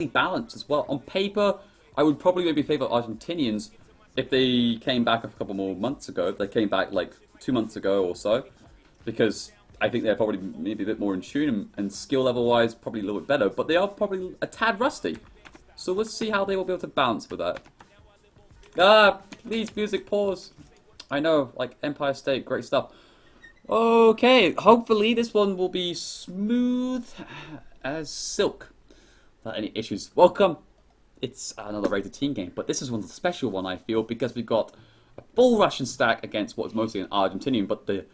balanced as well. On paper, I would probably maybe favour Argentinians if they came back a couple more months ago. They came back like 2 months ago or so, because I think they're probably maybe a bit more in tune and skill level wise probably a little bit better. But they are probably a tad rusty. So let's see how they will be able to balance with that. Please music pause. I know, like Empire State, great stuff. Okay, hopefully this one will be smooth as silk. Without any issues. Welcome. It's another rated team game, but this is one of the special one I feel because we've got a full Russian stack against what's mostly an Argentinian, but the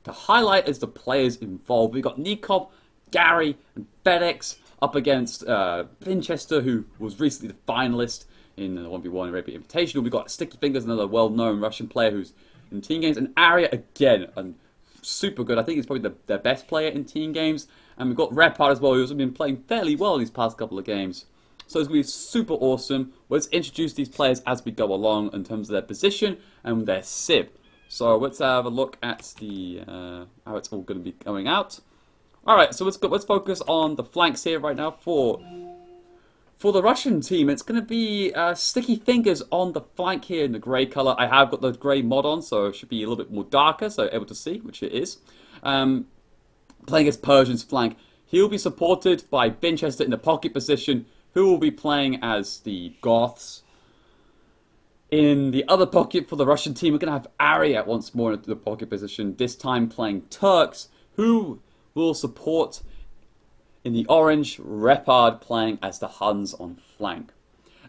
highlight is the players involved. We've got Nikov, Gary, and FedEx up against Winchester, who was recently the finalist in the 1v1 Arabian Invitational. We've got Sticky Fingers, another well-known Russian player who's in team games, and Arya again, and super good. I think he's probably their best player in team games. And we've got Repard as well, who's been playing fairly well these past couple of games. So it's going to be super awesome. Let's introduce these players as we go along in terms of their position and their SIB. So let's have a look at the how it's all going to be going out. All right, so let's focus on the flanks here right now for the Russian team. It's going to be Sticky Fingers on the flank here in the grey colour. I have got the grey mod on, so it should be a little bit more darker, so able to see, which it is. Playing as Persian's flank. He'll be supported by Winchester in the pocket position, who will be playing as the Goths. In the other pocket for the Russian team, we're going to have Arya once more in the pocket position, this time playing Turks, who will support in the orange, Repard playing as the Huns on flank.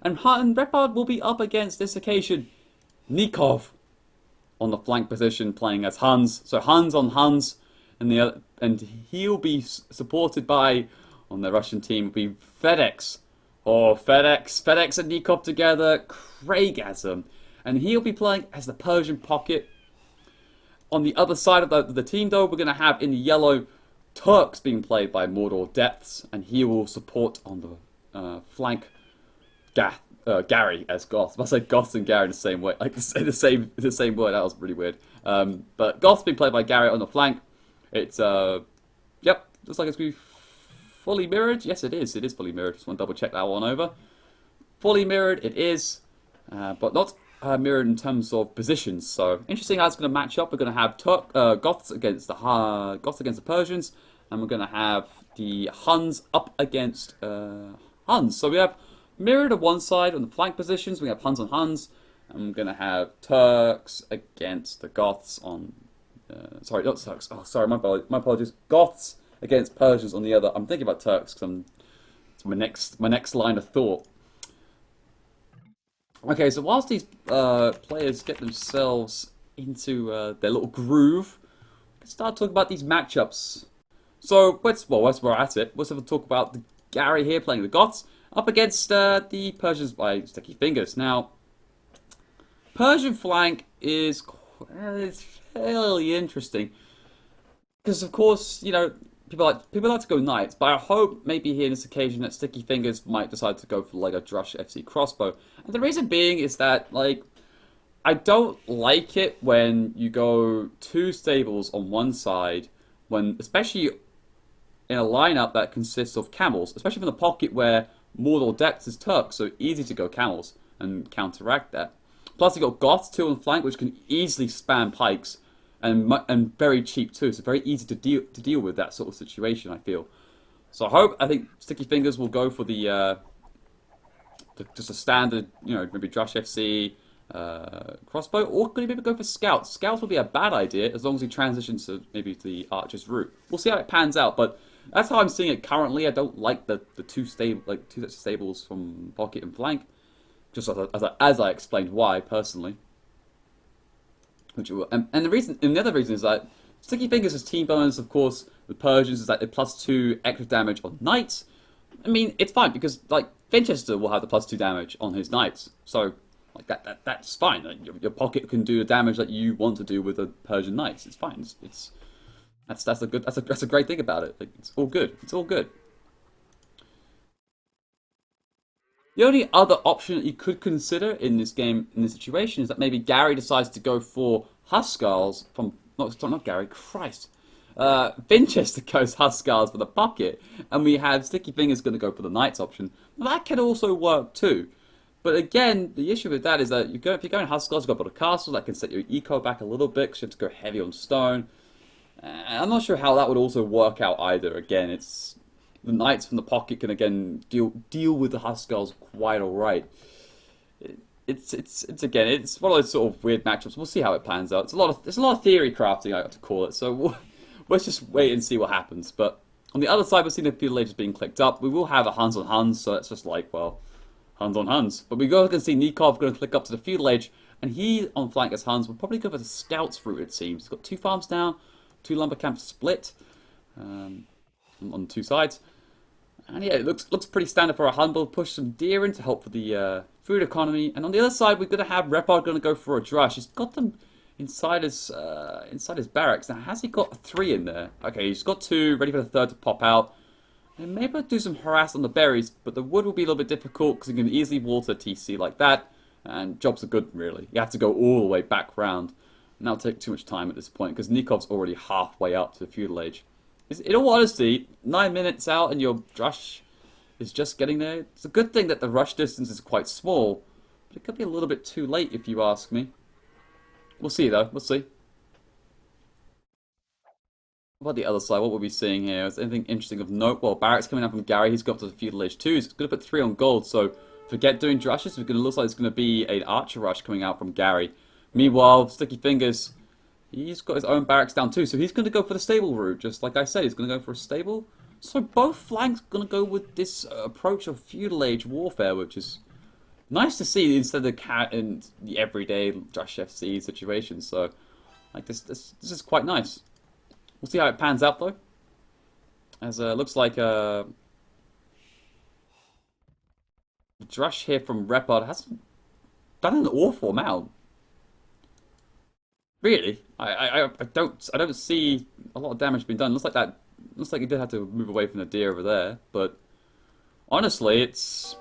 And Repard will be up against, this occasion, Nikov on the flank position playing as Huns. So Huns on Huns. And he'll be supported by, on the Russian team, will be FedEx. Oh, FedEx and Nikov together, Craigasm. And he'll be playing as the Persian pocket. On the other side of the team, though, we're going to have in the yellow, Turks being played by Mordor Depths. And he will support on the flank Gary as Goth. I say Goth and Gary in the same way, like the same word. That was really weird. But Goth's being played by Gary on the flank. It's, yep, looks like it's going to be fully mirrored. Yes, it is. It is fully mirrored. Just want to double check that one over. Fully mirrored, it is, but not mirrored in terms of positions. So, interesting how it's going to match up. We're going to have Goths against the Persians, and we're going to have the Huns up against Huns. So we have mirrored on one side on the flank positions. We have Huns on Huns, and we're going to have Turks against the Goths on. Sorry, not Turks. Oh, sorry, my apologies. Goths against Persians on the other. I'm thinking about Turks because it's my next line of thought. Okay, so whilst these players get themselves into their little groove, let's start talking about these matchups. So whilst we're at it, let's have a talk about the Gary here playing the Goths up against the Persians by Sticky Fingers. Now, Persian flank is fairly interesting because, of course, you know, people like to go knights, but I hope maybe here in this occasion that Sticky Fingers might decide to go for like a Drush FC crossbow. And the reason being is that, like, I don't like it when you go two stables on one side, when especially in a lineup that consists of camels, especially from the pocket where Mordor Depths is Turks, so easy to go camels and counteract that. Plus, you got Goths too on flank, which can easily spam pikes, and very cheap too. So very easy to deal with that sort of situation, I feel. So I think Sticky Fingers will go for the just a standard, you know, maybe Drush FC crossbow, or could he maybe go for Scouts? Scouts would be a bad idea as long as he transitions to maybe the Archer's route. We'll see how it pans out, but that's how I'm seeing it currently. I don't like the two stables from pocket and flank. Just as I explained why personally, and the other reason is that Sticky Fingers' team bonus, of course, the Persians is like the +2 extra damage on knights. I mean, it's fine because like Winchester will have the +2 damage on his knights, so like that's fine. Like, your pocket can do the damage that you want to do with the Persian knights. It's fine. That's a great thing about it. Like, it's all good. It's all good. The only other option that you could consider in this game, in this situation, is that maybe Gary decides to go for Huskars from not Gary, Christ, Vinchester goes Huskars for the pocket, and we have Sticky Fingers going to go for the Knights option. Now, that can also work too. But again, the issue with that is that if you're going Huskars, you've got to build a castle that can set your eco back a little bit because you have to go heavy on stone. I'm not sure how that would also work out either. Again, it's the Knights from the pocket can again deal with the Huskars quite alright. It's again, it's one of those sort of weird matchups. We'll see how it plans out. It's a lot of theory crafting, I got to call it. So let's just wait and see what happens. But on the other side, we're seeing the Feudal Age being clicked up. We will have a Huns on Huns, so it's just like, well, Huns on Huns. But we're going to see Nikov going to click up to the Feudal Age, and he on flank as Huns will probably go for the Scouts route. It seems he's got 2 farms down, 2 lumber camps split on 2 sides. And yeah, it looks pretty standard for a Hun build. Push some deer in to help for the food economy. And on the other side, we're going to have Repard going to go for a Drush. He's got them inside his barracks. Now, has he got 3 in there? Okay, he's got 2, ready for the 3rd to pop out. And maybe I'll do some harass on the berries, but the wood will be a little bit difficult because you can easily water TC like that. And jobs are good, really. You have to go all the way back round. And that'll take too much time at this point because Nikov's already halfway up to the Feudal Age. In all honesty, 9 minutes out and your Drush is just getting there. It's a good thing that the rush distance is quite small, but it could be a little bit too late if you ask me. We'll see though, we'll see. What about the other side? What we'll be seeing here? Is anything interesting of note? Well, Barrack's coming up from Gary. He's got up to the Feudal Age 2. He's going to put 3 on gold, so forget doing Drushes. It's going to look like it's going to be an Archer Rush coming out from Gary. Meanwhile, Sticky Fingers, he's got his own barracks down too, so he's going to go for the stable route, just like I said, he's going to go for a stable. So both flanks going to go with this approach of Feudal Age warfare, which is nice to see instead of the cat and the everyday Drush FC situation. So, like this is quite nice. We'll see how it pans out though. As looks like Drush here from Repard hasn't done an awful amount. Really, I don't see a lot of damage being done. Looks like he did have to move away from the deer over there, but honestly, it's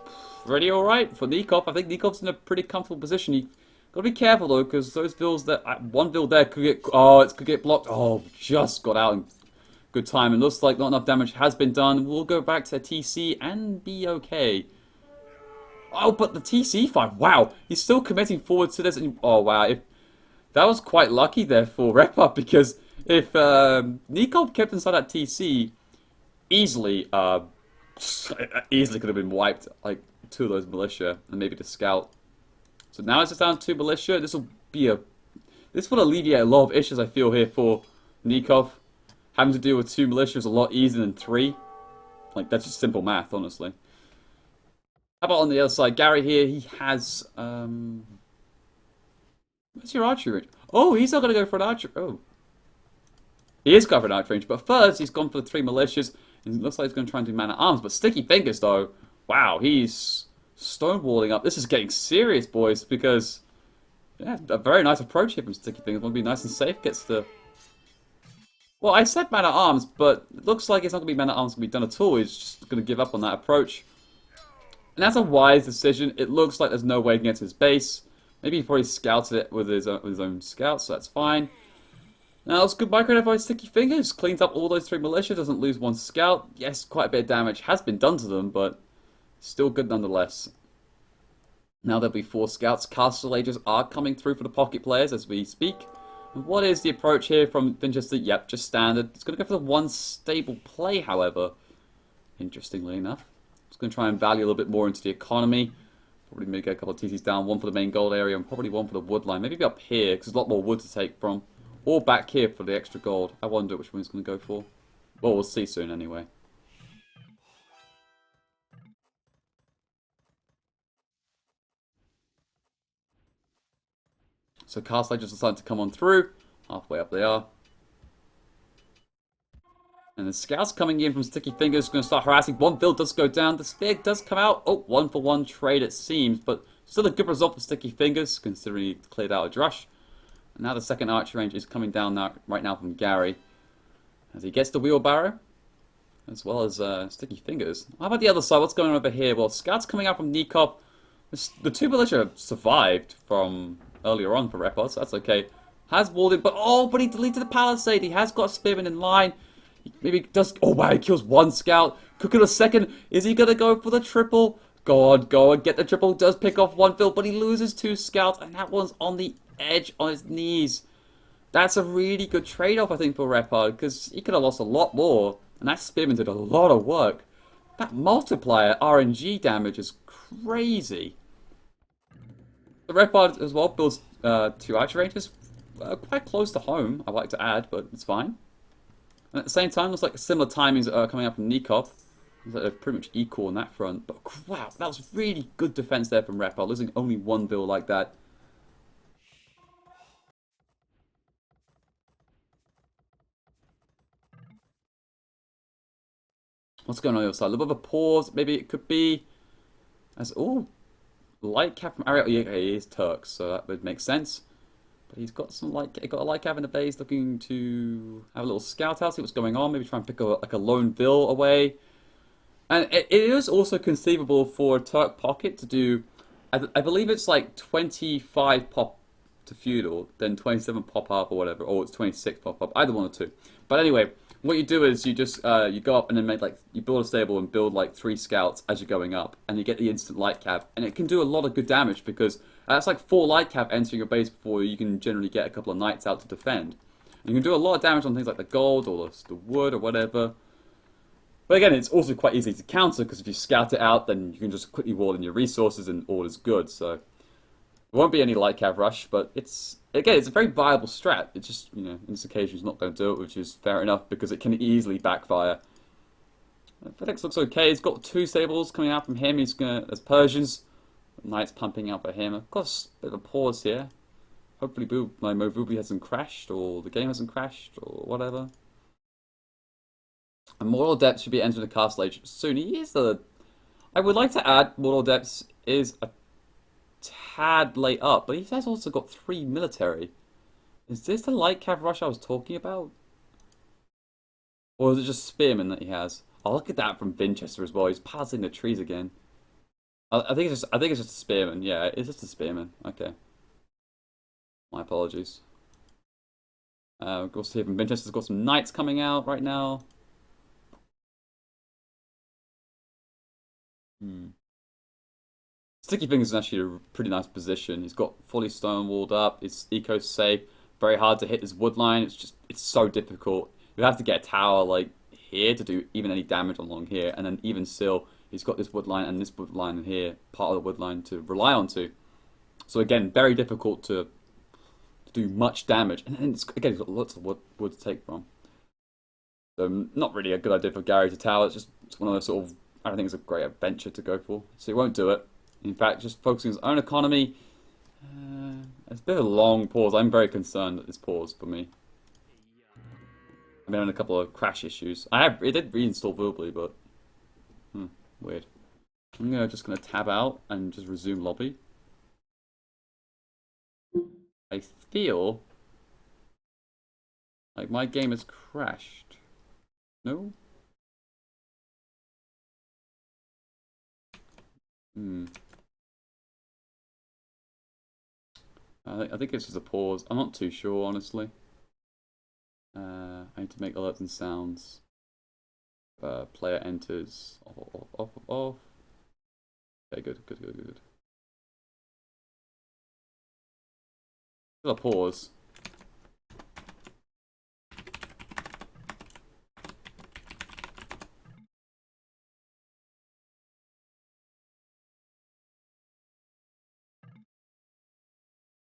pretty alright for Nikov. I think Nikov's in a pretty comfortable position. You gotta be careful though, because those builds that one build there could get blocked. Oh, just got out in good time. It looks like not enough damage has been done. We'll go back to TC and be okay. Oh, but the TC fight, wow, he's still committing forward to this. And, oh wow, that was quite lucky there for Repard, because if Nikov kept inside that TC, easily could have been wiped, like 2 of those militia and maybe the scout. So now it's just down to 2 militia. This will alleviate a lot of issues I feel here for Nikov. Having to deal with 2 militia is a lot easier than 3. Like that's just simple math, honestly. How about on the other side, Gary here? He has what's your archery range? Oh, he's not going to go for an archer. Oh. He is going for an archery range, but first he's gone for the 3 militias. And it looks like he's going to try and do man-at-arms. But Sticky Fingers, though, wow, he's stonewalling up. This is getting serious, boys, because, yeah, a very nice approach here from Sticky Fingers. Want to be nice and safe. Gets the... Well, I said man-at-arms, but it looks like it's not going to be man-at-arms going to be done at all. He's just going to give up on that approach. And that's a wise decision. It looks like there's no way against his base. Maybe he probably scouted it with his own scouts, so that's fine. Now, it's good micro by Sticky Fingers. Cleans up all those 3 militia, doesn't lose 1 scout. Yes, quite a bit of damage has been done to them, but still good nonetheless. Now there'll be 4 scouts. Castle Ages are coming through for the pocket players as we speak. And what is the approach here from Winchester? Yep, just standard. It's going to go for the 1 stable play, however. Interestingly enough. It's going to try and value a little bit more into the economy. Probably maybe get a couple of TCs down. 1 for the main gold area and probably 1 for the wood line. Maybe up here, because there's a lot more wood to take from. Or back here for the extra gold. I wonder which one he's going to go for. Well, we'll see soon anyway. So Castle Ages are starting to come on through. Halfway up they are. And the scouts coming in from Sticky Fingers going to start harassing. 1 build does go down. The spear does come out. Oh, 1-for-1 trade it seems. But still a good result for Sticky Fingers, considering he cleared out a Drush. And now the second archer range is coming down right now from Gary. As he gets the wheelbarrow. As well as Sticky Fingers. How about the other side? What's going on over here? Well, scouts coming out from Nikov. The 2 militia survived from earlier on for Repard, so that's okay. Has walled it, but he deleted the palisade. He has got a spearman in line. Maybe does. Oh wow, he kills one scout. Cook it a second. Is he gonna go for the triple? Go and get the triple. Does pick off one field, but he loses two scouts, and that one's on the edge on his knees. That's a really good trade-off, I think, for Repard, because he could have lost a lot more, and that spearman did a lot of work. That multiplier RNG damage is crazy. The Repard as well builds two archer ranges, quite close to home, I'd like to add, but it's fine. And at the same time, looks like similar timings are coming up from Nikov. They're pretty much equal on that front. But wow, that was really good defense there from Repard, losing only one bill like that. What's going on the other side? A little bit of a pause. Maybe it could be as light cav from Ariel. Yeah, he is Turks, so that would make sense. But he's got some got a light cav in the base, looking to have a little scout out, see what's going on. Maybe try and pick like a lone vill away. And it is also conceivable for a Turk pocket to do. I believe it's like 25 pop to feudal, then 27 pop up or whatever, or it's 26 pop up. Either one or two. But anyway. What you do is you just you go up and then you build a stable and build like 3 scouts as you're going up, and you get the instant light cav, and it can do a lot of good damage because that's like 4 light cav entering your base before you can generally get a couple of knights out to defend. And you can do a lot of damage on things like the gold or the wood or whatever. But again, it's also quite easy to counter because if you scout it out, then you can just quickly wall in your resources and all is good. So there won't be any light cav rush, but it's a very viable strat. It's just, you know, in this occasion he's not going to do it, which is fair enough because it can easily backfire. FedEx looks okay. He's got 2 stables coming out from him. There's Persians, knights pumping out by him. Of course, a bit of a pause here. Hopefully my Voobly hasn't crashed, or the game hasn't crashed, or whatever. And Mortal Depths should be entering the castle age soon. I would like to add Mortal Depths is a tad late up, but he has also got 3 military. Is this the light cav rush I was talking about? Or is it just spearmen that he has? Oh, look at that from Winchester as well. He's passing the trees again. I think it's just a spearman. Yeah, it's just a spearman. Okay. My apologies. Of course, here from Winchester's got some knights coming out right now. Sticky Fingers is actually a pretty nice position. He's got fully stone walled up. His eco's safe. Very hard to hit his wood line. It's so difficult. You have to get a tower like here to do even any damage along here, and then even still, he's got this wood line and this wood line here, part of the wood line to rely on to. So again, very difficult to do much damage, and then again, he's got lots of wood to take from. So not really a good idea for Gary to tower. It's one of those sort of, I don't think it's a great adventure to go for. So he won't do it. In fact, just focusing on his own economy. It's a bit of a long pause. I'm very concerned at this pause for me. I've been having a couple of crash issues. It did reinstall Voobly, but weird. I'm just gonna tab out and just resume lobby. I feel like my game has crashed. No? I think it's just a pause. I'm not too sure, honestly. I need to make alerts and sounds. Player enters. Off. Okay, good. There's a pause.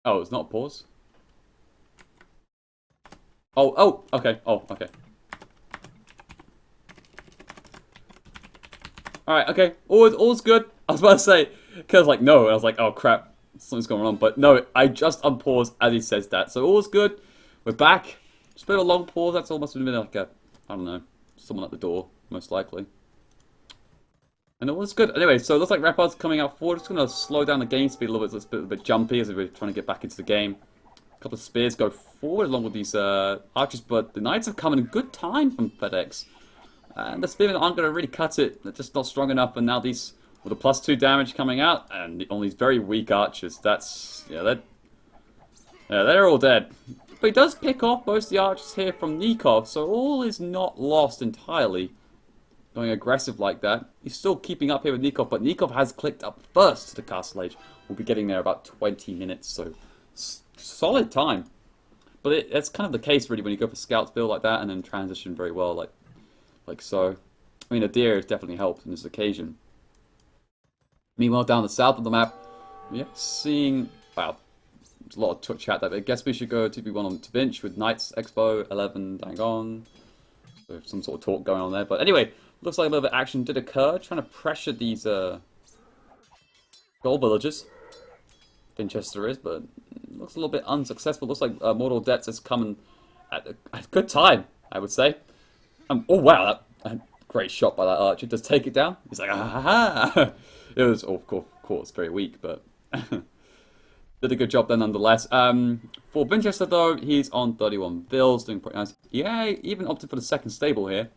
Oh, it's not a pause? Oh, okay. Okay. Alright, okay. All's good. I was about to say, because I was like, no. I was like, oh crap, something's going on. But no, I just unpaused as he says that. So all's good. We're back. Just a bit of a long pause. That's almost been like I don't know, someone at the door, most likely. And it was good. Anyway, so it looks like Repard's coming out forward. Just going to slow down the game speed a little bit. So it's a bit jumpy as we're trying to get back into the game. A couple of spears go forward along with these archers, but the knights have come in a good time from FedEx. And the spearmen aren't going to really cut it. They're just not strong enough. And now these, with the +2 damage coming out, and on these very weak archers, they're all dead. But he does pick off most of the archers here from Nikov, so all is not lost entirely. Going aggressive like that. He's still keeping up here with Nikov, but Nikov has clicked up first to the castle age. We'll be getting there about 20 minutes, so solid time. But it's kind of the case really when you go for scouts build like that and then transition very well like so. I mean, a deer has definitely helped on this occasion. Meanwhile, down the south of the map, we're seeing, wow, there's a lot of chat there. I guess we should go 2v1 on Tvinch with Knights Expo 11 Dangon. So some sort of talk going on there. But anyway, looks like a little bit of action did occur, trying to pressure these gold villagers. Winchester is, but looks a little bit unsuccessful. Looks like Mortal Debts is coming at a good time, I would say. Oh wow, great shot by that archer. Does take it down. He's like, ah ha ha. It was, of course, very weak, but did a good job there nonetheless. For Winchester though, he's on 31 bills, doing pretty nice. Yeah, even opted for the second stable here,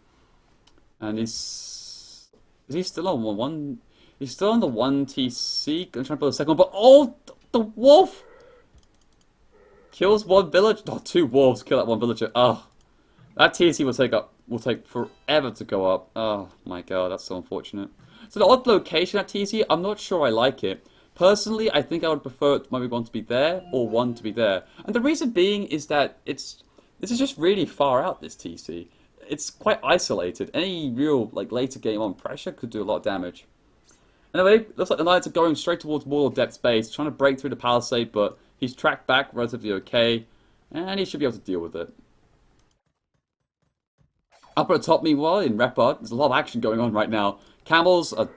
and is he still on one? He's still on the 1 TC. Gonna try to build a second one, but oh, the wolf kills one village. Oh, 2 wolves kill that 1 villager. Oh, that TC will take forever to go up. Oh my god, that's so unfortunate. So the odd location at TC, I'm not sure I like it. Personally, I think I would prefer maybe 1 to be there or 1 to be there. And the reason being is that this is just really far out, this TC. It's quite isolated. Any real later game on pressure could do a lot of damage. Anyway, looks like the Knights are going straight towards Mortal Depth's base, trying to break through the palisade, but he's tracked back relatively okay, and he should be able to deal with it. Up at the top, meanwhile, in Repard, there's a lot of action going on right now. Camels, the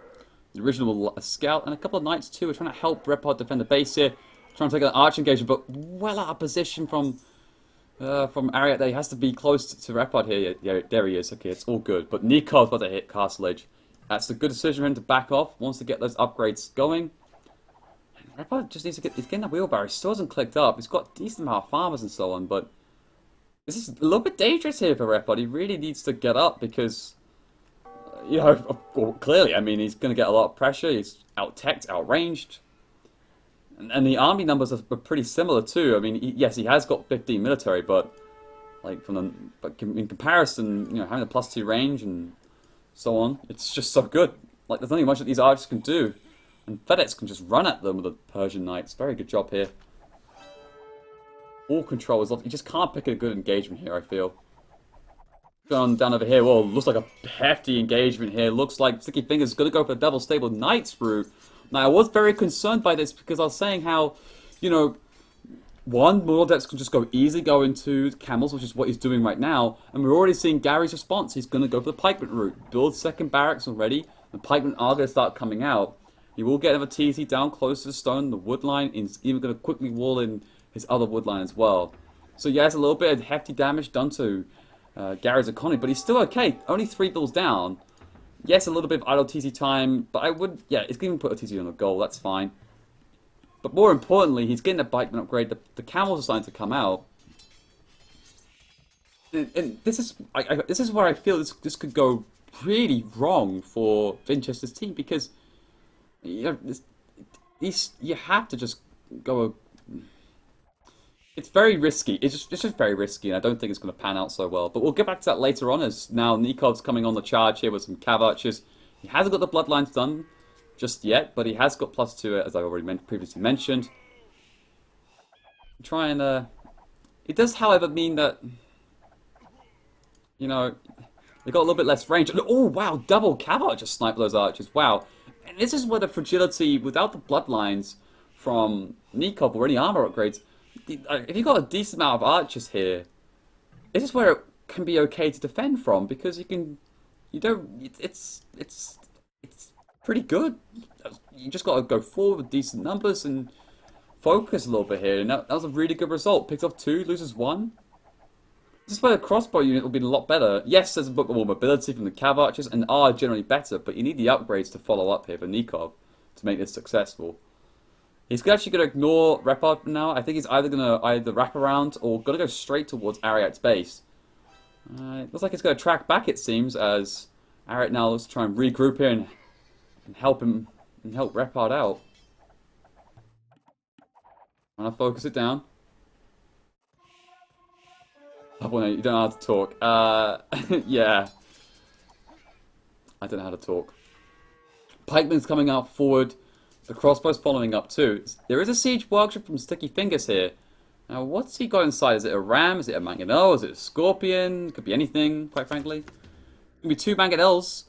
original scout, and a couple of Knights too are trying to help Repard defend the base here, trying to take an arch engagement, but well out of position from Ariat there. He has to be close to Repard here. Yeah, there he is. Okay, it's all good. But Nikov's about to hit Castle Edge. That's a good decision for him to back off. Wants to get those upgrades going. Repard just needs to he's getting that wheelbarrow. He still hasn't clicked up. He's got a decent amount of farmers and so on, but this is a little bit dangerous here for Repard. He really needs to get up because, you know, clearly, I mean, he's going to get a lot of pressure. He's out-teched, outranged. And the army numbers are pretty similar too. I mean, yes, he has got 15 military, but in comparison, you know, having a +2 range and so on, it's just so good. Like, there's nothing much that these archers can do, and FedEx can just run at them with the Persian Knights. Very good job here. All control is off. You just can't pick a good engagement here, I feel. Going down over here, well, looks like a hefty engagement here. Looks like Sticky Fingers is going to go for the double stable Knights route. Now, I was very concerned by this because I was saying how, you know, one, Mortal Depths can just easily go into camels, which is what he's doing right now. And we're already seeing Gary's response. He's going to go for the pikeman route. Build second barracks already. The pikemen are going to start coming out. He will get another TC down close to the stone. The wood line is even going to quickly wall in his other wood line as well. So yes, a little bit of hefty damage done to Gary's economy, but he's still okay. Only 3 bills down. Yes, a little bit of idle TC time, but I would, yeah, it's going to put a TC on the goal. That's fine. But more importantly, he's getting the bikeman upgrade. The camels are starting to come out. And this is where I feel this could go really wrong for Winchester's team because you know you have to just go. It's very risky. It's just very risky, and I don't think it's going to pan out so well. But we'll get back to that later on, as now Nikov's coming on the charge here with some cav archers. He hasn't got the bloodlines done just yet, but he has got +2, as I already previously mentioned. Try and it does, however, mean that you know they got a little bit less range. Oh wow, double cav archer snipe those archers. Wow, and this is where the fragility without the bloodlines from Nikov or any armor upgrades. If you've got a decent amount of archers here, this is where it can be okay to defend from because it's pretty good. You just got to go forward with decent numbers and focus a little bit here. And that was a really good result. Picks off 2, loses 1. This is where the crossbow unit will be a lot better. Yes, there's a bit more mobility from the cav archers and are generally better, but you need the upgrades to follow up here for Nikov to make this successful. He's actually going to ignore Repard now. I think he's either going to wrap around or going to go straight towards Ariat's base. It looks like he's going to track back, it seems, as Ariat now looks to try and regroup here and help him and help Repard out. I'm going to focus it down. Oh, well, no, you don't know how to talk. Yeah. I don't know how to talk. Pikeman's coming out forward. The crossbow's following up too. There is a siege workshop from Sticky Fingers here. Now, what's he got inside? Is it a ram? Is it a mangonel? Is it a scorpion? Could be anything, quite frankly. Could be two mangonels,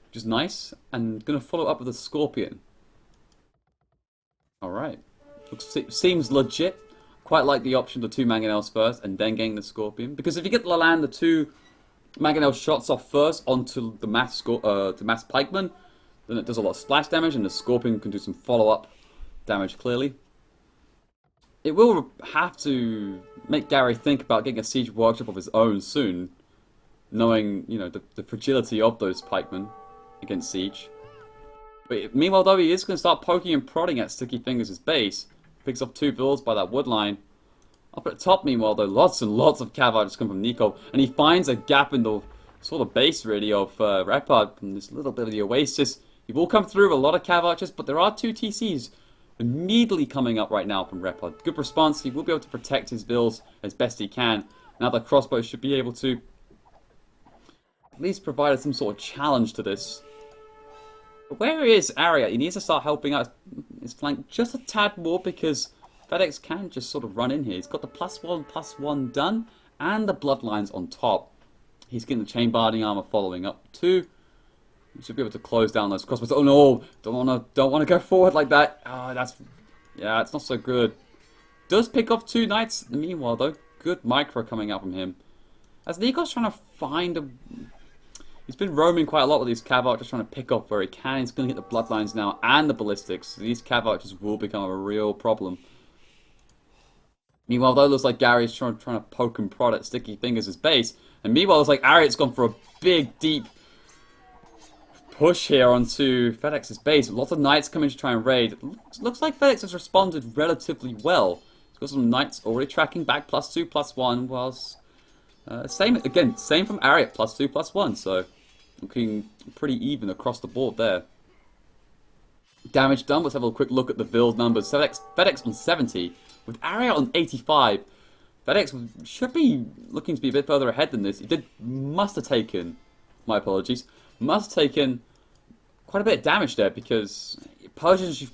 which is nice. And gonna follow up with a scorpion. Alright. Seems legit. Quite like the option of two mangonels first and then getting the scorpion. Because if you get to land the two mangonel shots off first onto the mass pikeman, then it does a lot of splash damage, and the scorpion can do some follow-up damage, clearly. It will have to make Gary think about getting a siege workshop of his own soon, knowing, you know, the fragility of those pikemen against siege. But meanwhile, though, he is going to start poking and prodding at Sticky Fingers' base. Picks off two vills by that wood line. Up at the top, meanwhile, though, lots and lots of cav just come from Nico, and he finds a gap in the sort of base, really, of Repard from this little bit of the oasis. He will come through with a lot of cav archers, but there are two TCs immediately coming up right now from Repard. Good response. He will be able to protect his vills as best he can. Now the crossbow should be able to at least provide some sort of challenge to this. But where is Arya? He needs to start helping out his flank just a tad more, because FedEx can just sort of run in here. He's got the +1/+1 done, and the bloodlines on top. He's getting the chain barding armor following up too. He should be able to close down those crossbows. Oh no! Don't wanna go forward like that. Oh, yeah, it's not so good. Does pick off two knights. Meanwhile, though, good micro coming out from him. As Nico's trying to find a. He's been roaming quite a lot with these cav archers, trying to pick up where he can. He's going to get the bloodlines now and the ballistics. So these cav archers will become a real problem. Meanwhile, though, it looks like Gary's trying to poke and prod at Sticky Fingers' base. And meanwhile, it looks like Ariat's gone for a big, deep push here onto FedEx's base. Lots of knights coming to try and raid. Looks like FedEx has responded relatively well. He's got some knights already tracking back, +2/+1, whilst same from Ariat, +2/+1. So looking pretty even across the board there. Damage done. Let's have a quick look at the build numbers. FedEx on 70 with Ariat on 85. FedEx should be looking to be a bit further ahead than this. He must have taken, my apologies, must have taken quite a bit of damage there, because Persians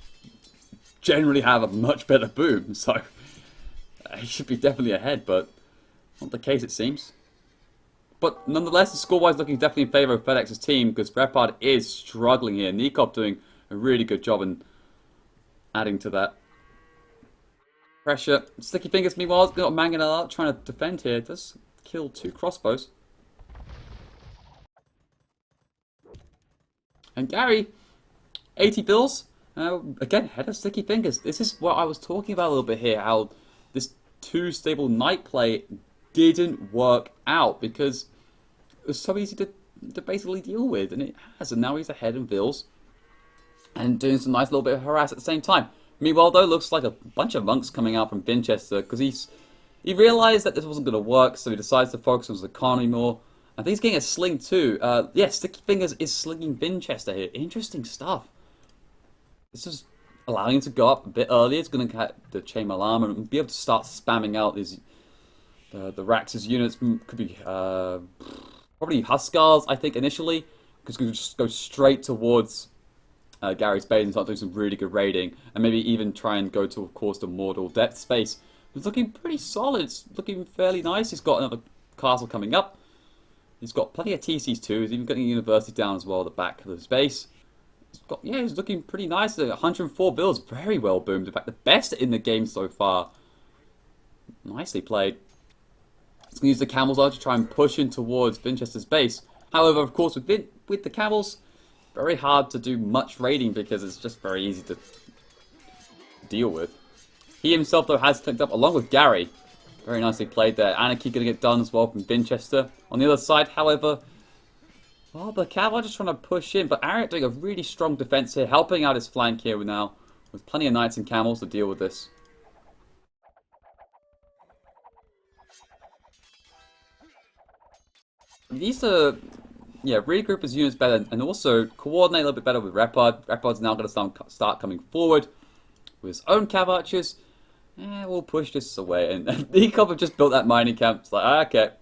generally have a much better boom, so he should be definitely ahead, but not the case it seems. But nonetheless, the score-wise looking definitely in favour of FedEx's team, because Repard is struggling here. Nikop doing a really good job in adding to that pressure. Sticky Fingers, meanwhile, got Mangonel out trying to defend here. Does kill two crossbows. And Gary, 80 bills. Again, head of Sticky Fingers. This is what I was talking about a little bit here, how this two-stable knight play didn't work out, because it was so easy to basically deal with, and it has. And now he's ahead in vills and doing some nice little bit of harass at the same time. Meanwhile, though, looks like a bunch of monks coming out from Winchester, because he realised that this wasn't going to work, so he decides to focus on his economy more. I think he's getting a sling too. Yeah, Sticky Fingers is slinging Winchester here. Interesting stuff. This is allowing him to go up a bit earlier. It's going to get the chain alarm and be able to start spamming out these the Rax's units. Could be probably Huskars, I think, initially, because going to just go straight towards Gary's base and start doing some really good raiding, and maybe even try and go to, of course, the Mordor depth space. It's looking pretty solid. It's looking fairly nice. He's got another castle coming up. He's got plenty of TCs too. He's even getting a university down as well at the back of his base. He's looking pretty nice. 104 bills, very well boomed. In fact, the best in the game so far. Nicely played. He's going to use the camels out to try and push in towards Winchester's base. However, of course, with the camels, very hard to do much raiding, because it's just very easy to deal with. He himself, though, has clicked up along with Gary. Very nicely played there. Anarchy going to get done as well from Winchester. On the other side, however, well, the Cav are just trying to push in, but Ariat doing a really strong defense here, helping out his flank here now, with plenty of knights and camels to deal with this. These are, yeah, regroup his units better, and also coordinate a little bit better with Repard. Repard's now going to start coming forward with his own Cav archers. We'll push this away. And Nikop have just built that mining camp. It's like, okay,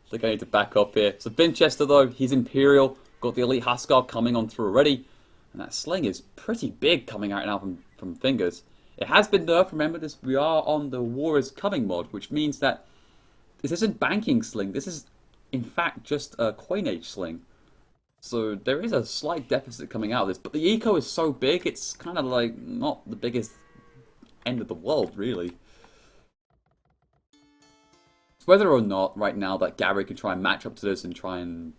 think I need to back up here. So Vinchester, though, he's Imperial. Got the Elite Huskar coming on through already. And that sling is pretty big coming out now from Fingers. It has been nerfed, remember this, we are on the War is Coming mod, which means that this isn't banking sling, this is in fact just a coinage sling. So there is a slight deficit coming out of this, but the eco is so big, it's kind of like not the biggest end of the world, really. It's whether or not right now that Gary can try and match up to this and try and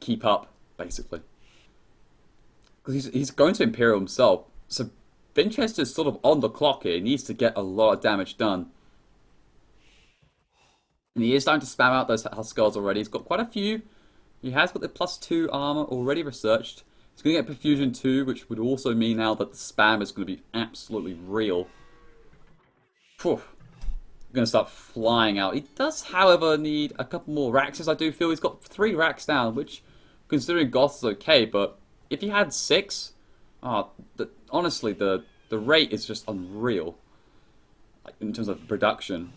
keep up, basically. Because he's going to Imperial himself, so Vinchester's sort of on the clock here. He needs to get a lot of damage done. And he is starting to spam out those Huskars already. He's got quite a few. He has got the +2 armor already researched. He's going to get Perfusion 2, which would also mean now that the spam is going to be absolutely real. Phew. Going to start flying out. He does, however, need a couple more racks, I do feel. He's got 3 racks down, which, considering Goth is okay, but if he had 6, honestly, the rate is just unreal in terms of production.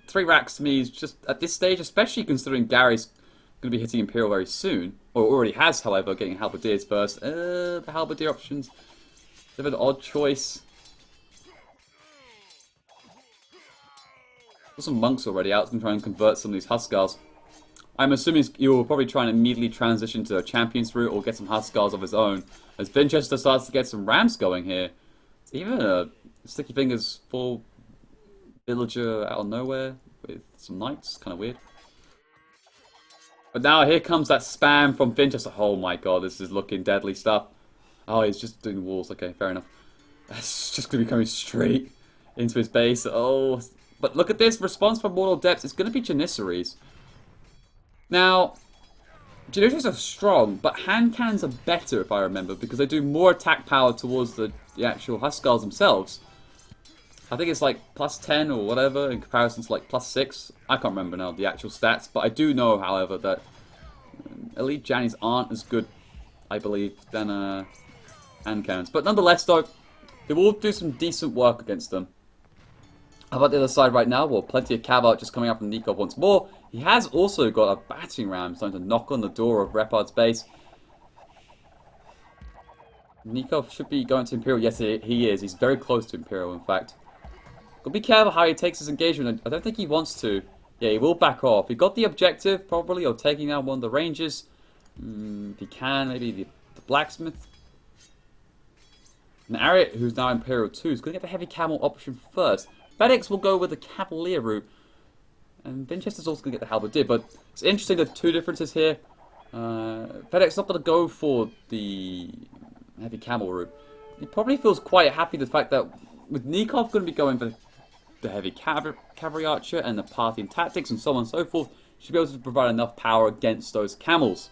3 racks to me is just, at this stage, especially considering Gary's going to be hitting Imperial very soon, or already has, however, getting Halberdiers first. The Halberdier options, a bit of an odd choice. Got some monks already out, going to try and convert some of these Huskars. I'm assuming you'll probably try and immediately transition to a Champions route or get some Huskars of his own. As Vinchester starts to get some Rams going here. It's even a Sticky Fingers full villager out of nowhere with some knights. Kind of weird. But now here comes that spam from Vinchester. Oh my god, this is looking deadly stuff. Oh, he's just doing walls. Okay, fair enough. That's just going to be coming straight into his base. Oh, but look at this response from Mortal Depths. It's going to be Janissaries. Now, Janissaries are strong, but hand cannons are better, if I remember, because they do more attack power towards the actual Huskars themselves. I think it's like +10 or whatever in comparison to like +6. I can't remember now the actual stats, but I do know, however, that Elite Jannies aren't as good, I believe, than hand cannons. But nonetheless, though, they will do some decent work against them. How about the other side right now? Well, plenty of cav just coming up from Nikov once more. He has also got a battering ram starting to knock on the door of Repard's base. Nikov should be going to Imperial. Yes, he is. He's very close to Imperial, in fact. Gotta be careful how he takes his engagement. I don't think he wants to. Yeah, he will back off. He got the objective, probably, of taking out one of the Rangers. If he can, maybe the Blacksmith. And Ariat, who's now Imperial 2, is going to get the Heavy Camel option first. FedEx will go with the Cavalier route. And Vinchester's also going to get the Halberdier. But it's interesting, there's 2 differences here. FedEx is not going to go for the Heavy Camel route. He probably feels quite happy with the fact that with Nikov going to be going for the Heavy Cavalry Archer and the Parthian Tactics and so on and so forth, he should be able to provide enough power against those camels.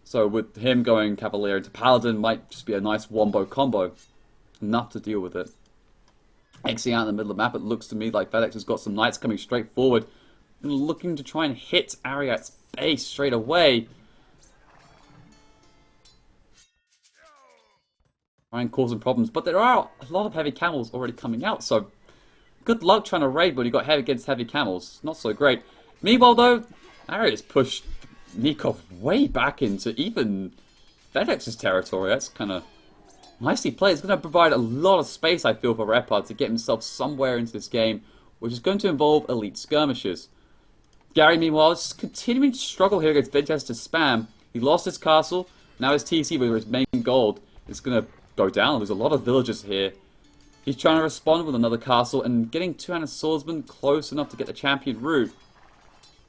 So with him going Cavalier into Paladin might just be a nice wombo combo. Enough to deal with it. Xing out in the middle of the map, it looks to me like FedEx has got some knights coming straight forward. Looking to try and hit Ariat's base straight away. Try and cause some problems. But there are a lot of heavy camels already coming out, so good luck trying to raid when you got heavy against heavy camels. Not so great. Meanwhile though, Ariat's pushed Nikov way back into even FedEx's territory. That's kind of nicely played. It's going to provide a lot of space, I feel, for Repard to get himself somewhere into this game, which is going to involve elite skirmishes. Gary, meanwhile, is continuing to struggle here against Vinchester's spam. He lost his castle. Now his TC with his main gold is going to go down. There's a lot of villagers here. He's trying to respond with another castle and getting 200 swordsmen close enough to get the champion route,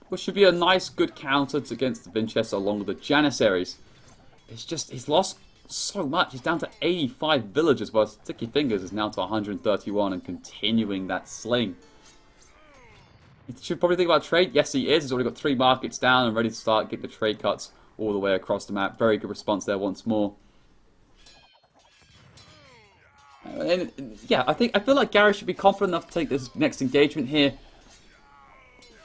which should be a nice, good counter against the Vinchester along with the Janissaries. It's just, he's lost so much. He's down to 85 villagers, while Sticky Fingers is now to 131 and continuing that sling. He should probably think about trade. Yes, he is. He's already got 3 markets down and ready to start getting the trade cuts all the way across the map. Very good response there once more. And yeah, I feel like Gary should be confident enough to take this next engagement here.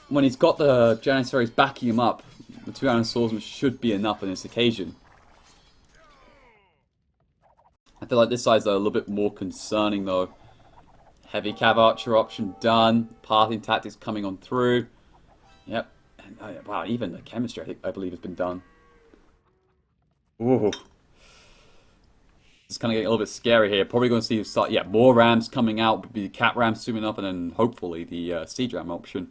When he's got the Janissaries backing him up, the 200 swordsmen should be enough on this occasion. I feel like this side's a little bit more concerning though. Heavy Cav Archer option done. Parthian Tactics coming on through. Yep. And, wow, even the chemistry, I believe, has been done. Ooh. It's kind of getting a little bit scary here. Probably going to see start, yeah, more rams coming out. Be the cat rams soon enough, and then hopefully the siege ram option.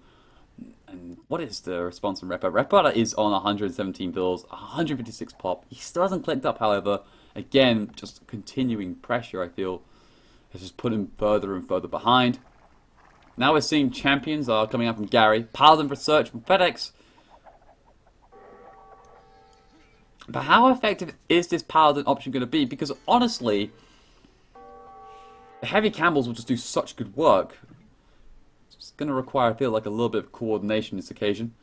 And what is the response from Repo? Repo is on 117 bills, 156 pop. He still hasn't clicked up, however. Again, just continuing pressure, I feel, has just put him further and further behind. Now we're seeing champions are coming out from Gary. Paladin for Search from FedEx. But how effective is this Paladin option going to be? Because honestly, the heavy Campbells will just do such good work. It's going to require, I feel like, a little bit of coordination this occasion.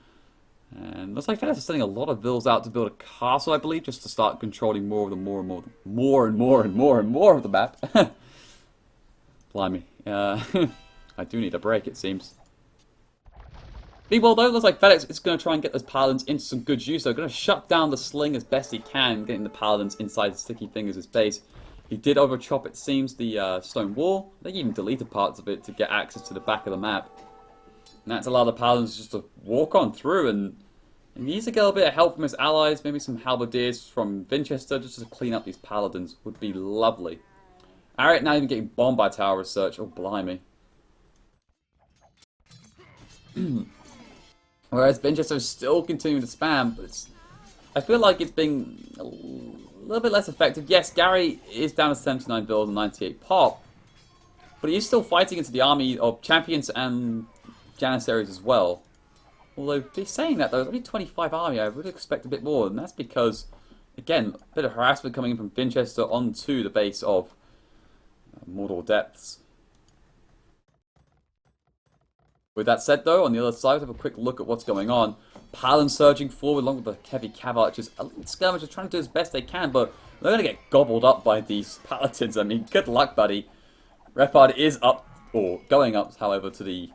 And looks like FedEx is sending a lot of vills out to build a castle, I believe, just to start controlling more of the more of the map. Blimey. I do need a break, it seems. Meanwhile, though, it looks like FedEx is going to try and get those Paladins into some good use. They're going to shut down the sling as best he can, getting the Paladins inside Sticky Fingers' base. He did overchop, it seems, the stone wall. They even deleted parts of it to get access to the back of the map. And that's allowed the Paladins just to walk on through, and he needs to get a little bit of help from his allies, maybe some halberdiers from Winchester, just to clean up these Paladins. Would be lovely. Alright, now even getting bombed by tower research. Oh, blimey. Whereas Winchester is still continuing to spam, but I feel like it's being a little bit less effective. Yes, Gary is down to 79 build and 98 pop, but he is still fighting into the army of champions and Janissaries as well. Although, he's saying that, though, it's only 25 army. I would expect a bit more, and that's because, again, a bit of harassment coming in from Winchester onto the base of Mordor Depths. With that said, though, on the other side, let's have a quick look at what's going on. Paladin surging forward along with the heavy cav archers. Elite skirmishers trying to do as best they can, but they're going to get gobbled up by these paladins. I mean, good luck, buddy. Repard is up, or going up, however, to the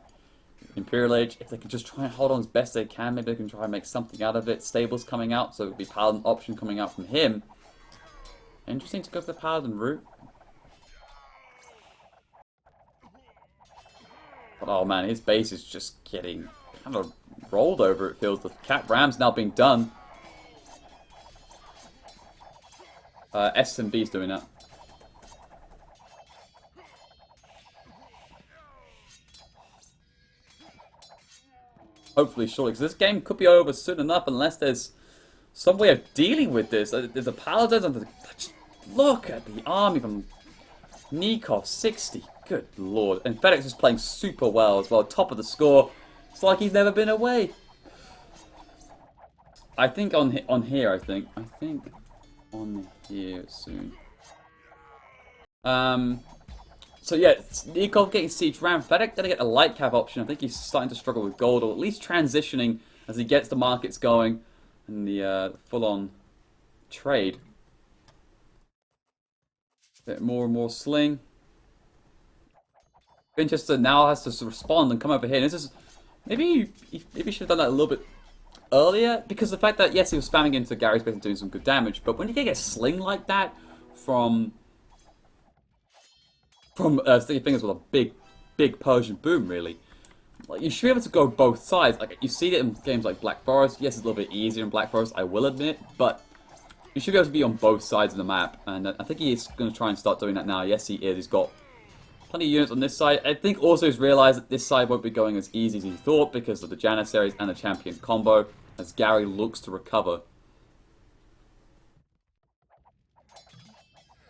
Imperial Age. If they can just try and hold on as best they can, maybe they can try and make something out of it. Stables coming out, so it would be Paladin option coming out from him. Interesting to go for the Paladin route. But, oh man, his base is just getting kind of rolled over, it feels. The Cat Ram's now being done. SMB's doing that. Hopefully shortly, because this game could be over soon enough unless there's some way of dealing with this. There's a Paladin and look at the army from Nikov, 60. Good lord. And FedEx is playing super well as well. Top of the score. It's like he's never been away. I think on here, I think on here soon. So yeah, Nikov getting siege ram. FedEx gonna get a light cav option. I think he's starting to struggle with gold, or at least transitioning as he gets the markets going and the full-on trade. Bit more and more sling. Winchester now has to respond and come over here. And this is maybe he should have done that a little bit earlier, because the fact that yes, he was spamming into Gary's base and doing some good damage, but when you get a sling like that from Sticky Fingers with a big Persian boom, really, like, you should be able to go both sides. Like, you see it in games like Black Forest. Yes, it's a little bit easier in Black Forest, I will admit, but you should be able to be on both sides of the map, and I think he's going to try and start doing that now. Yes, he is. He's got plenty of units on this side. I think also he's realised that this side won't be going as easy as he thought because of the Janissaries and the champion combo, as Gary looks to recover.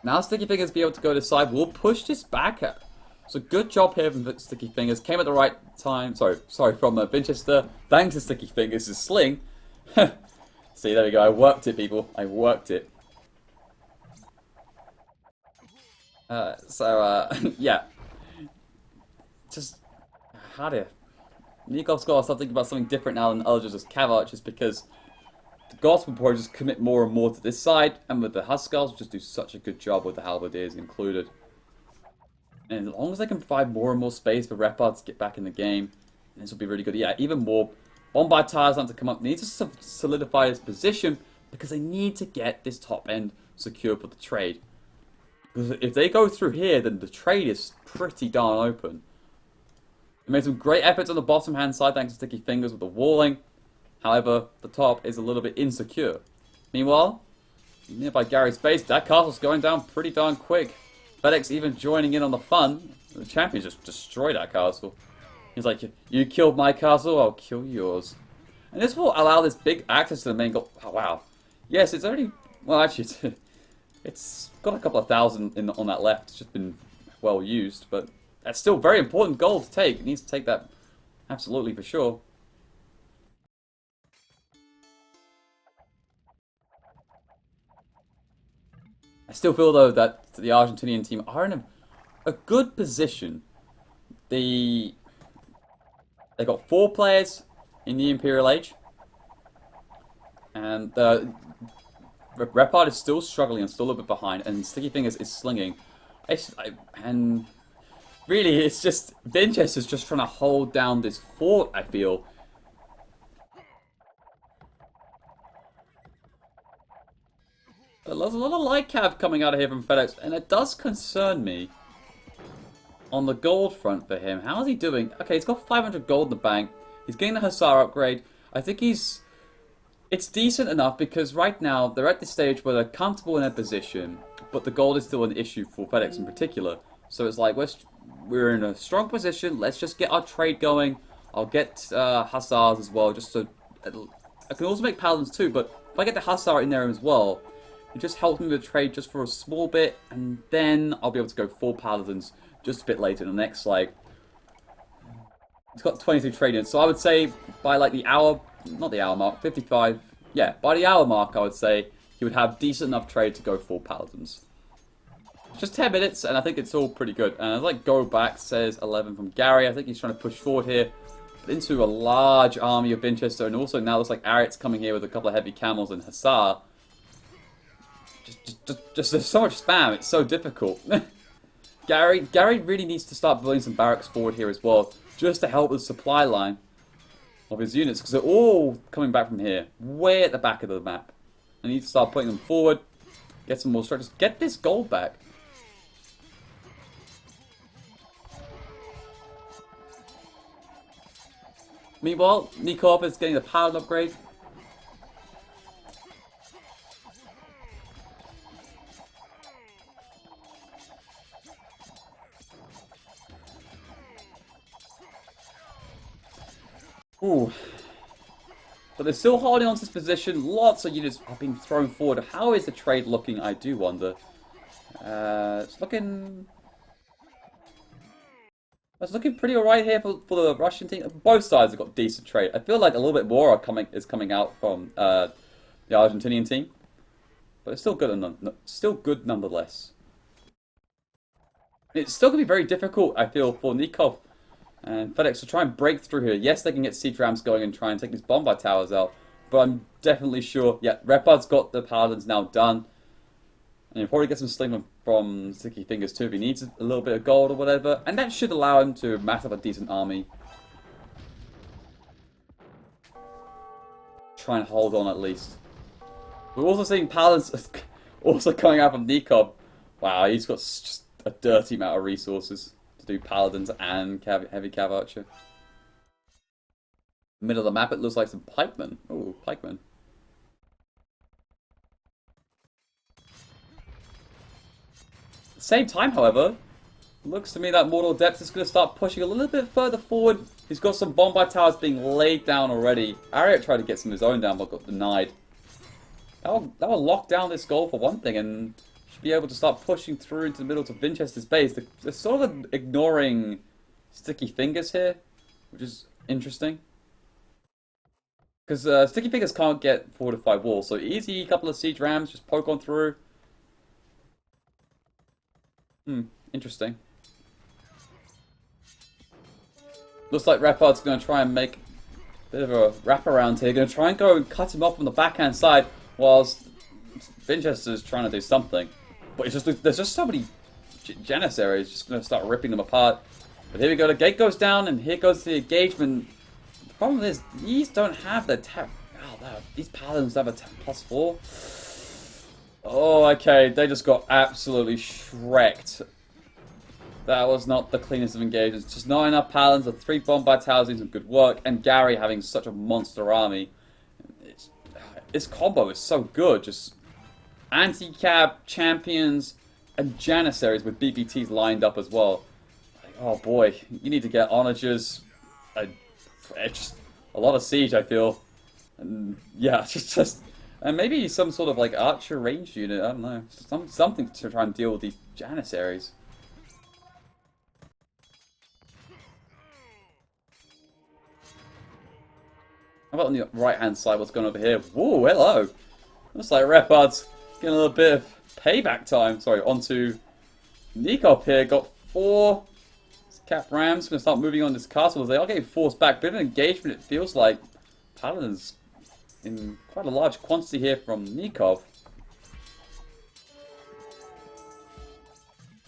Now Sticky Fingers be able to go to side. We'll push this back. So good job here from Sticky Fingers. Came at the right time. Sorry, from Winchester. Thanks to Sticky Fingers' sling. See, there we go. I worked it, people. I worked it. Yeah. Just, how do you... Nikov's got something about something different now than others just cav archers, because the Goths will probably just commit more and more to this side, and with the Huskars will just do such a good job with the halberdiers included. And as long as they can provide more and more space for Repard to get back in the game, this will be really good. Yeah, even more Bombard tires have to come up. They need to solidify his position because they need to get this top end secured for the trade. Because if they go through here, then the trade is pretty darn open. He made some great efforts on the bottom hand side thanks to Sticky Fingers with the walling. However, the top is a little bit insecure. Meanwhile, nearby Gary's base, that castle's going down pretty darn quick. FedEx even joining in on the fun. The champion just destroyed that castle. He's like, you killed my castle, I'll kill yours. And this will allow this big access to the main goal. Oh, wow. Yes, it's already... Well, actually, it's got a couple of thousand on that left. It's just been well used, but that's still very important goal to take. It needs to take that absolutely for sure. I still feel, though, that the Argentinian team are in a good position. They got 4 players in the Imperial Age. And Repard is still struggling and still a little bit behind. And Sticky Fingers is slinging. And really, it's just... Vinchester's just trying to hold down this fort, I feel. There's a lot of light cav coming out of here from FedEx, and it does concern me on the gold front for him. How is he doing? Okay, he's got 500 gold in the bank. He's getting the Hussar upgrade. I think it's decent enough because right now they're at the stage where they're comfortable in their position, but the gold is still an issue for FedEx in particular. So it's like, we're in a strong position. Let's just get our trade going. I'll get Hussars as well, just so... I can also make Paladins too, but if I get the Hussar in there as well, it just helps me with the trade just for a small bit, and then I'll be able to go 4 Paladins just a bit later in the next, like... It's got 23 trade units, so I would say by like the hour... Not the hour mark, 55... Yeah, by the hour mark I would say he would have decent enough trade to go 4 Paladins. Just 10 minutes, and I think it's all pretty good. And like go back, says 11 from Gary. I think he's trying to push forward here into a large army of Winchester, and also now looks like Ariet's coming here with a couple of heavy camels and Hussar. Just there's so much spam, it's so difficult. Gary really needs to start building some barracks forward here as well, just to help with the supply line of his units, because they're all coming back from here, way at the back of the map. I need to start putting them forward, get some more structures, get this gold back. Meanwhile, Nikov is getting the Paladin upgrade. Ooh. But they're still holding on to this position. Lots of units are being thrown forward. How is the trade looking, I do wonder. It's looking pretty alright here for the Russian team. Both sides have got decent trade. I feel like a little bit more is coming out from the Argentinian team. But it's still good nonetheless. It's still going to be very difficult, I feel, for Nikov and FedEx to try and break through here. Yes, they can get siege rams going and try and take these bombard towers out, but I'm definitely sure... Yeah, Repard's got the Paladins now done. And he'll probably get some sling from Sticky Fingers too if he needs a little bit of gold or whatever. And that should allow him to mass up a decent army. Try and hold on at least. We're also seeing Paladins also coming out from Nikov. Wow, he's got just a dirty amount of resources to do Paladins and heavy cav archer. Middle of the map, it looks like some pikemen. Ooh, pikemen. At the same time, however, it looks to me that Mortal Depth is going to start pushing a little bit further forward. He's got some bombard towers being laid down already. Ariet tried to get some of his own down, but got denied. That will lock down this goal for one thing, and should be able to start pushing through into the middle to Winchester's base. They're sort of ignoring Sticky Fingers here, which is interesting. Because Sticky Fingers can't get fortified walls, so easy couple of siege rams, just poke on through. Interesting. Looks like Repard's going to try and make a bit of a wraparound here. Going to try and go and cut him off on the backhand side, whilst Winchester's trying to do something. But it's just there's just so many Janissaries just going to start ripping them apart. But here we go, the gate goes down, and here goes the engagement. The problem is, these don't have the tap. Oh, these Paladins have a +4. Oh, okay, they just got absolutely shreked That was not the cleanest of engagements. Just not enough paladins. The 3 Bombard Towers doing some good work. And Gary having such a monster army. This combo is so good. Just anti-cab, champions, and janissaries with BBTs lined up as well. Like, oh boy, you need to get onagers. Just a lot of siege, I feel. And yeah, just and maybe some sort of like archer range unit. I don't know, something to try and deal with these janissaries. How about on the right-hand side, what's going on over here? Whoa, hello! Looks like Repard's getting a little bit of payback time. Sorry, onto Nikov here. Got 4 Cap Rams. Going to start moving on this castle. They are getting forced back. Bit of an engagement, it feels like. Paladins in quite a large quantity here from Nikov.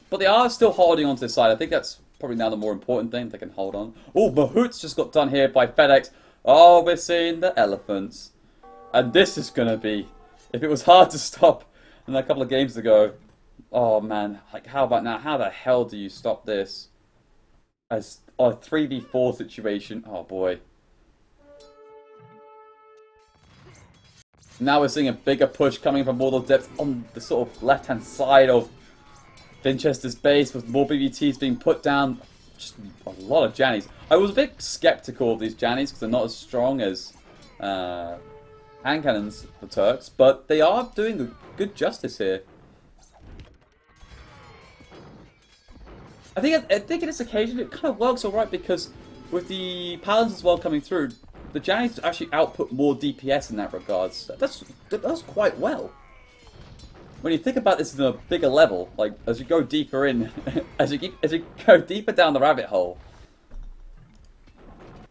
But they are still holding on to this side. I think that's probably now the more important thing. They can hold on. Oh, Mahout's just got done here by FedEx. Oh, we're seeing the elephants. And this is going to be... If it was hard to stop in a couple of games ago... Oh, man. Like, how about now? How the hell do you stop this? As a 3v4 situation. Oh, boy. Now we're seeing a bigger push coming from all the depths on the sort of left-hand side of Vinchester's base, with more BBTs being put down. Just a lot of Jannies. I was a bit skeptical of these Jannies because they're not as strong as hand cannons, the Turks, but they are doing good justice here. I think in this occasion it kind of works alright because with the Paladins as well coming through, the Jannies actually output more DPS in that regards. That's quite well. When you think about this in a bigger level, like as you go deeper in, as you go deeper down the rabbit hole,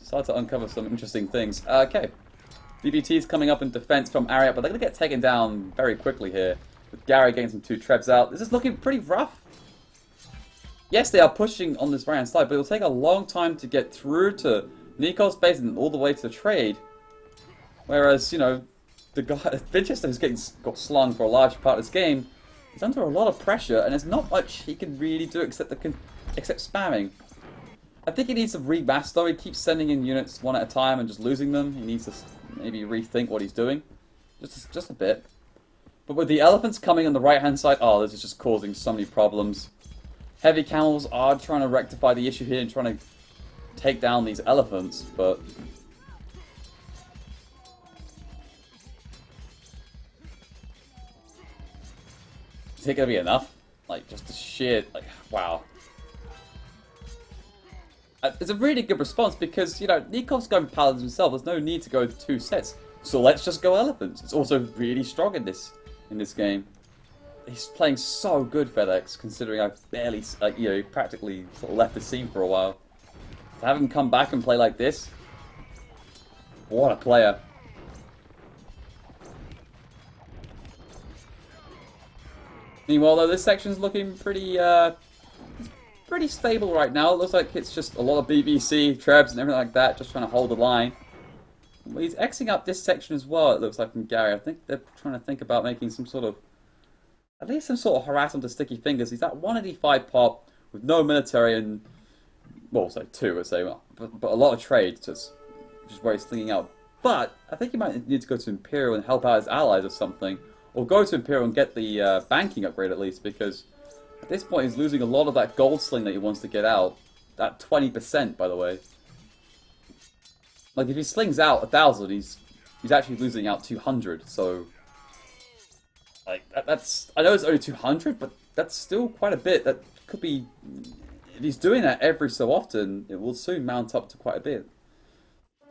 start to uncover some interesting things. Okay, BBT's coming up in defense from Ariat, but they're going to get taken down very quickly here. With Gary getting some 2 trebs out, this is looking pretty rough. Yes, they are pushing on this right-hand side, but it'll take a long time to get through to Nikov's base and all the way to the trade. Whereas, you know, the guy Vinchester who's got slung for a large part of this game is under a lot of pressure, and there's not much he can really do except spamming. I think he needs to remaster though. He keeps sending in units one at a time and just losing them. He needs to maybe rethink what he's doing, just a bit. But with the elephants coming on the right-hand side, oh, this is just causing so many problems. Heavy camels are trying to rectify the issue here and trying to take down these elephants, but is it going to be enough? Like, just the sheer, like, wow. It's a really good response because, you know, Nikov's going paladins himself. There's no need to go 2 sets. So let's just go elephants. It's also really strong in this game. He's playing so good, FedEx, considering I've barely, like, you know, practically sort of left the scene for a while. To have him come back and play like this, what a player. Meanwhile, though, this section's looking pretty stable right now. It looks like it's just a lot of BBC, Trebs, and everything like that, just trying to hold the line. Well, he's Xing up this section as well, it looks like, from Gary. I think they're trying to think about making some sort of, at least some sort of harassment to Sticky Fingers. He's at 185 pop with no military and, well, say 2, I'd say, but a lot of trade, just where he's slinging out. But I think he might need to go to Imperial and help out his allies or something. Or go to Imperial and get the banking upgrade at least, because at this point he's losing a lot of that gold sling that he wants to get out. That 20%, by the way. Like, if he slings out 1,000, he's actually losing out 200, so... Like, that's... I know it's only 200, but that's still quite a bit. That could be... If he's doing that every so often, it will soon mount up to quite a bit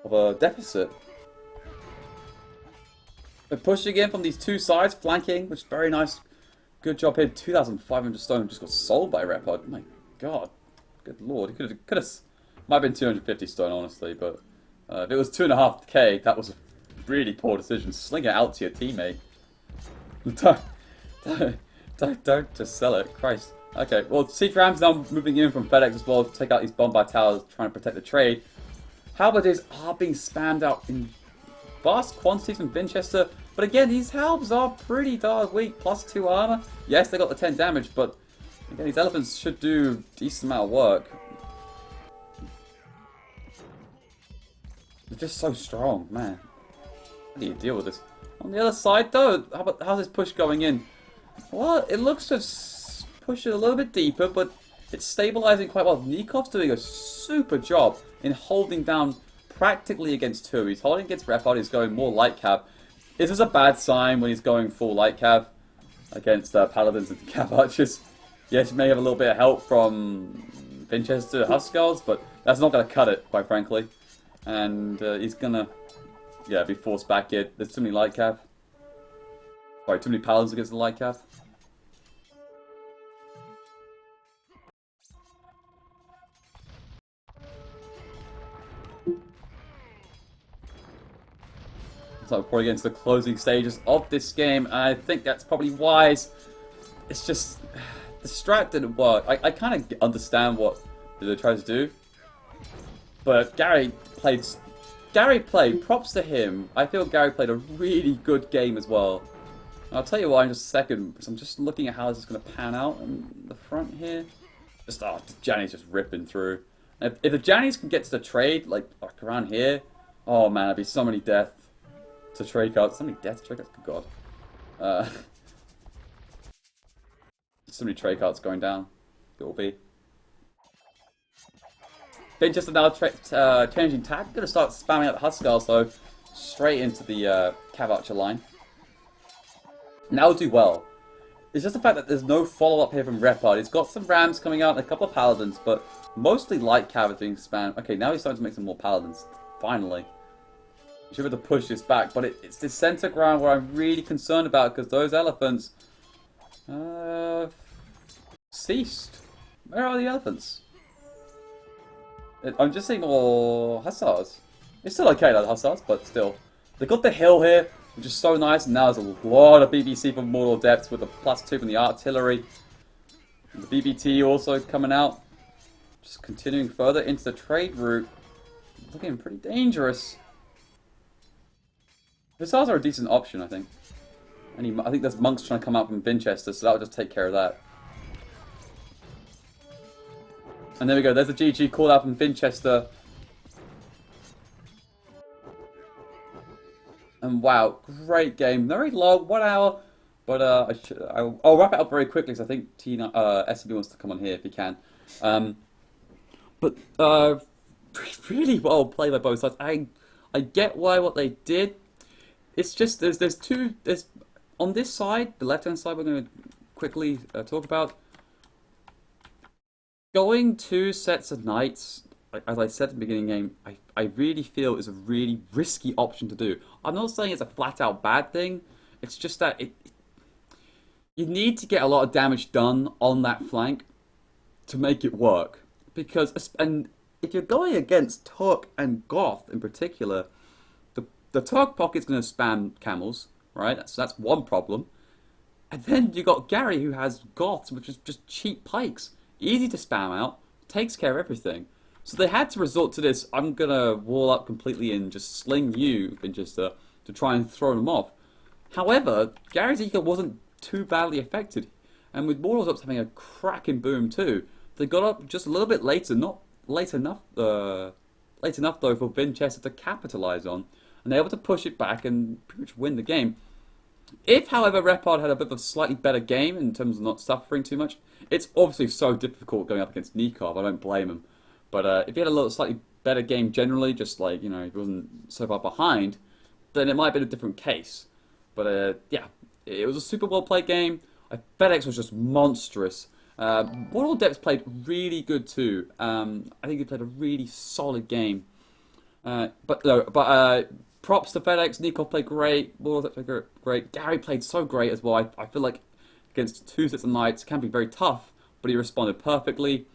of a deficit. They're pushing in from these 2 sides, flanking, which is very nice. Good job here. 2,500 stone just got sold by Repod. My God. Good Lord. He could have... Might have been 250 stone, honestly, but... if it was 2.5k, that was a really poor decision. Sling it out to your teammate. Don't just sell it. Christ. Okay, well, Siege Rams now moving in from FedEx as well to take out these Bombard Towers, trying to protect the trade. Halberdiers are being spammed out in vast quantities from Vinchester, but again, these halbs are pretty darn weak. +2 armor. Yes, they got the 10 damage, but Again, these elephants should do a decent amount of work. They're just so strong, man. How do you deal with this? On the other side, though, how's this push going in? Well, it looks to push it a little bit deeper, but it's stabilizing quite well. Nikov's doing a super job in holding down practically against two. He's holding against Repard, he's going more light cav. Is this a bad sign when he's going full light cav against paladins and cav archers? Yes, you may have a little bit of help from Winchester Huskarls, but that's not going to cut it, quite frankly. And he's going to, yeah, be forced back in. There's too many light cav. Sorry, too many paladins against the light cav. So we're probably getting to the closing stages of this game, and I think that's probably wise. It's just, the strat didn't work. I kind of understand what they tried to do, but Gary played, props to him. I feel Gary played a really good game as well. And I'll tell you why in just a second, because I'm just looking at how this is going to pan out in the front here. Just, oh, Janny's just ripping through. If the Jannies can get to the trade, like around here, oh man, there'd be so many deaths to trade cards. So many deaths to trade cards, good god. So many trade cards going down. It will be. Winchester now changing tack. Gonna start spamming out the Huskarls though, straight into the Cav Archer line. Now do well. It's just the fact that there's no follow-up here from Repard. He's got some Rams coming out and a couple of Paladins, but mostly light Cav is being spammed. Okay, now he's starting to make some more Paladins. Finally. You should be able to push this back, but it's the center ground where I'm really concerned about, because those elephants ceased. Where are the elephants? I'm just seeing more Hussars. It's still okay, like the Hussars, but still. They got the hill here, which is so nice, and now there's a lot of BBC from Mortal Depths with the +2 from the artillery. And the BBT also coming out. Just continuing further into the trade route. Looking pretty dangerous. Hussars are a decent option, I think. I think there's monks trying to come out from Winchester, so that'll just take care of that. And there we go, there's a GG call out from Winchester. And wow, great game. Very long, 1 hour. But I'll wrap it up very quickly, because I think SCB wants to come on here if he can. But really well played by both sides. I get what they did. It's just there's on this side, the left hand side, we're going to quickly talk about. Going 2 sets of knights, as I said at the beginning of the game, I really feel is a really risky option to do. I'm not saying it's a flat out bad thing. It's just that you need to get a lot of damage done on that flank to make it work. And if you're going against Turk and Goth in particular, the Turk pocket's going to spam camels, right? So that's one problem. And then you got Gary who has Goths, which is just cheap pikes. Easy to spam out, takes care of everything. So they had to resort to this, I'm going to wall up completely and just sling you, Winchester, to try and throw them off. However, Gary's eco wasn't too badly affected. And with Mortals Ups having a cracking boom too, they got up just a little bit later, not late enough though for Winchester to capitalise on. And they're able to push it back and pretty much win the game. If, however, Repard had a bit of a slightly better game in terms of not suffering too much, it's obviously so difficult going up against Nikov, I don't blame him. But if he had a little slightly better game generally, just like, you know, if he wasn't so far behind, then it might have been a different case. But yeah, it was a super well played game. FedEx was just monstrous. Mortal Depths played really good too. I think he played a really solid game. But props to FedEx. Nikov played great. Mortal Depths played great. Gary played so great as well. I feel like against 2 sets of knights can be very tough, but he responded perfectly.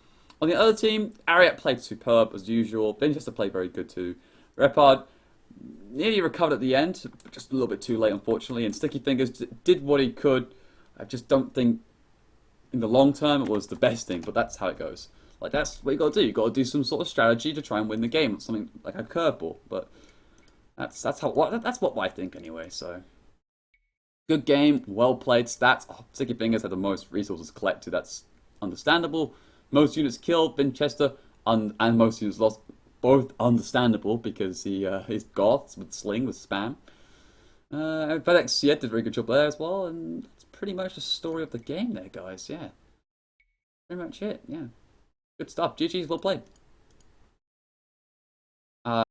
On the other team, Ariat played superb as usual. Winchester played very good too. Repard nearly recovered at the end, but just a little bit too late, unfortunately. And Sticky Fingers did what he could. I just don't think in the long term it was the best thing, but that's how it goes. Like, that's what you got to do. You got to do some sort of strategy to try and win the game. Something like a curveball, but that's what I think anyway. So good game, well played. Stats. Oh, Sticky Fingers had the most resources collected. That's understandable. Most units killed, Winchester, and most units lost, both understandable because he's goths with sling with spam. FedEx, yeah, did a very good job there as well, and that's pretty much the story of the game there, guys. Yeah, pretty much it. Yeah, good stuff. GG's, well played.